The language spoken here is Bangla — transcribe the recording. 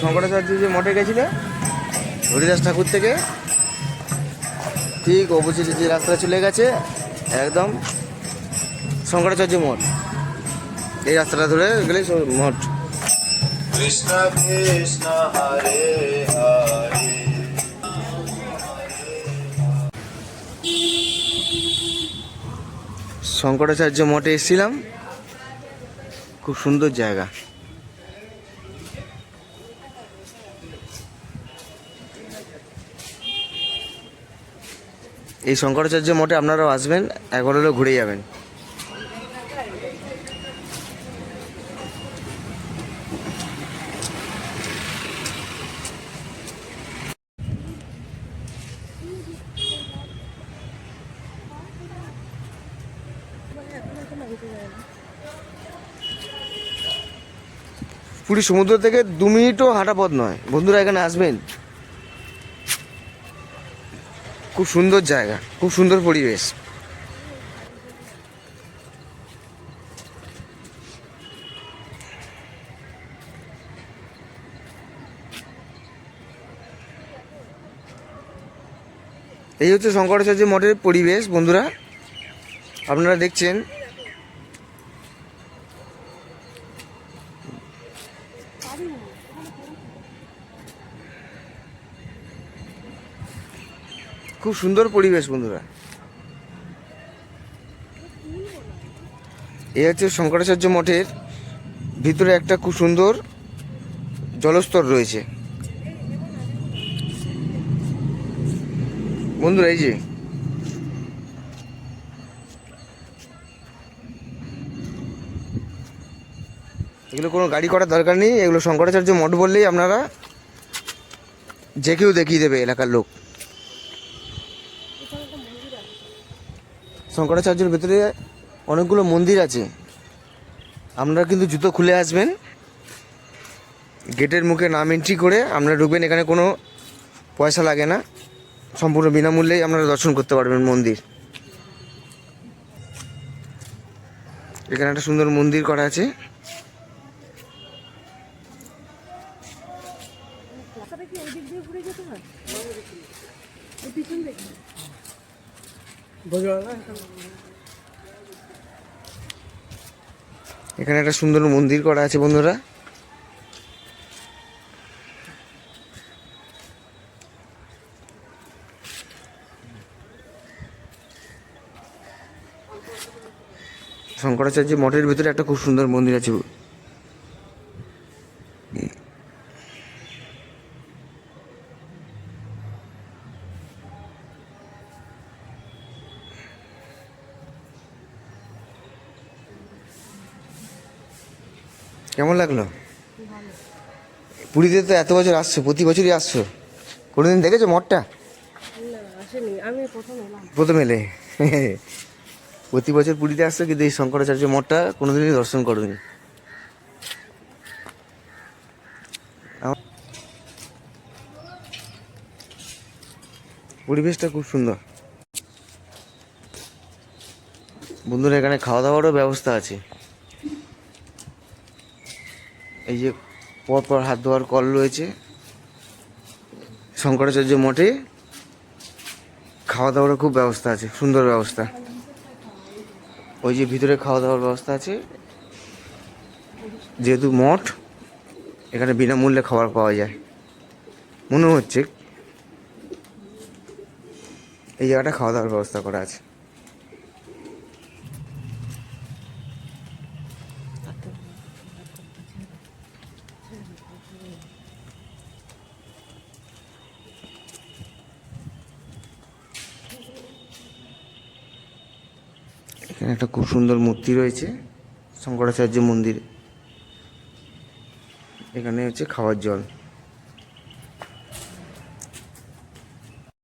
শঙ্করাচার্য যে মঠে গেছিলে হরিদাস ঠাকুর থেকে ঠিক অপোজিটে যে রাস্তা চলে গেছে একদম শঙ্করাচার্য মঠ। এই রাস্তাটা ধরে গেলে মঠ। কৃষ্ণ কৃষ্ণ হরে হরে। শঙ্করাচার্য মঠে এসেছিলাম, খুব সুন্দর জায়গা। এই শঙ্করাচার্য মঠে আপনারাও আসবেন, একবার হলেও ঘুরে যাবেন। পুরী সমুদ্র থেকে 2 মিনিটও হাঁটা পথ নয়। বন্ধুরা এখানে আসবেন, খুব সুন্দর জায়গা, খুব সুন্দর পরিবেশ। এই হচ্ছে শঙ্করাচার্য মঠের পরিবেশ। বন্ধুরা আপনারা দেখছেন খুব সুন্দর পরিবেশ। বন্ধুরা এই হচ্ছে শঙ্করাচার্য মঠের ভিতরে একটা খুব সুন্দর জলস্তর রয়েছে। বন্ধুরা এই যে এগুলো কোনো গাড়ি করার দরকার নেই, এগুলো শঙ্করাচার্য মঠ বললেই আপনারা যে কেউ দেখিয়ে দেবে এলাকার লোক। শঙ্করাচার্যের ভেতরে অনেকগুলো মন্দির আছে। আপনারা কিন্তু জুতো খুলে আসবেন, গেটের মুখে নাম এন্ট্রি করে আপনারা ঢুকবেন। এখানে কোনো পয়সা লাগে না, সম্পূর্ণ বিনামূল্যেই আপনারা দর্শন করতে পারবেন মন্দির। এখানে একটা সুন্দর মন্দির করা আছে। এখানে একটা সুন্দর মন্দির করা আছে। বন্ধুরা শঙ্করাচার্য মঠের ভিতরে একটা খুব সুন্দর মন্দির আছে। কেমন লাগলো? পুরীতে তো এত বছর আসছো, প্রতি বছরই আসছো, কোনোদিন দেখেছো মঠটা? প্রথম এলে। প্রতি বছর পুরীতে আসছো, কিন্তু এই শঙ্করাচার্য মঠটা কোনোদিনই দর্শন করোনি। পরিবেশটা খুব সুন্দর। বন্ধুরা এখানে খাওয়া দাওয়ারও ব্যবস্থা আছে। এই যে পরপর হাত ধোয়ার কল রয়েছে। শঙ্করাচার্য মঠে খাওয়া দাওয়ারও খুব ব্যবস্থা আছে, সুন্দর ব্যবস্থা। ওই যে ভিতরে খাওয়া দাওয়ার ব্যবস্থা আছে। যেহেতু মঠ, এখানে বিনামূল্যে খাবার পাওয়া যায়। মনে হচ্ছে এই জায়গাটা খাওয়া দাওয়ার ব্যবস্থা করা আছে। এখানে একটা খুব সুন্দর মূর্তি রয়েছে শঙ্করাচার্য মন্দির। এখানে হচ্ছে খাওয়ার জল।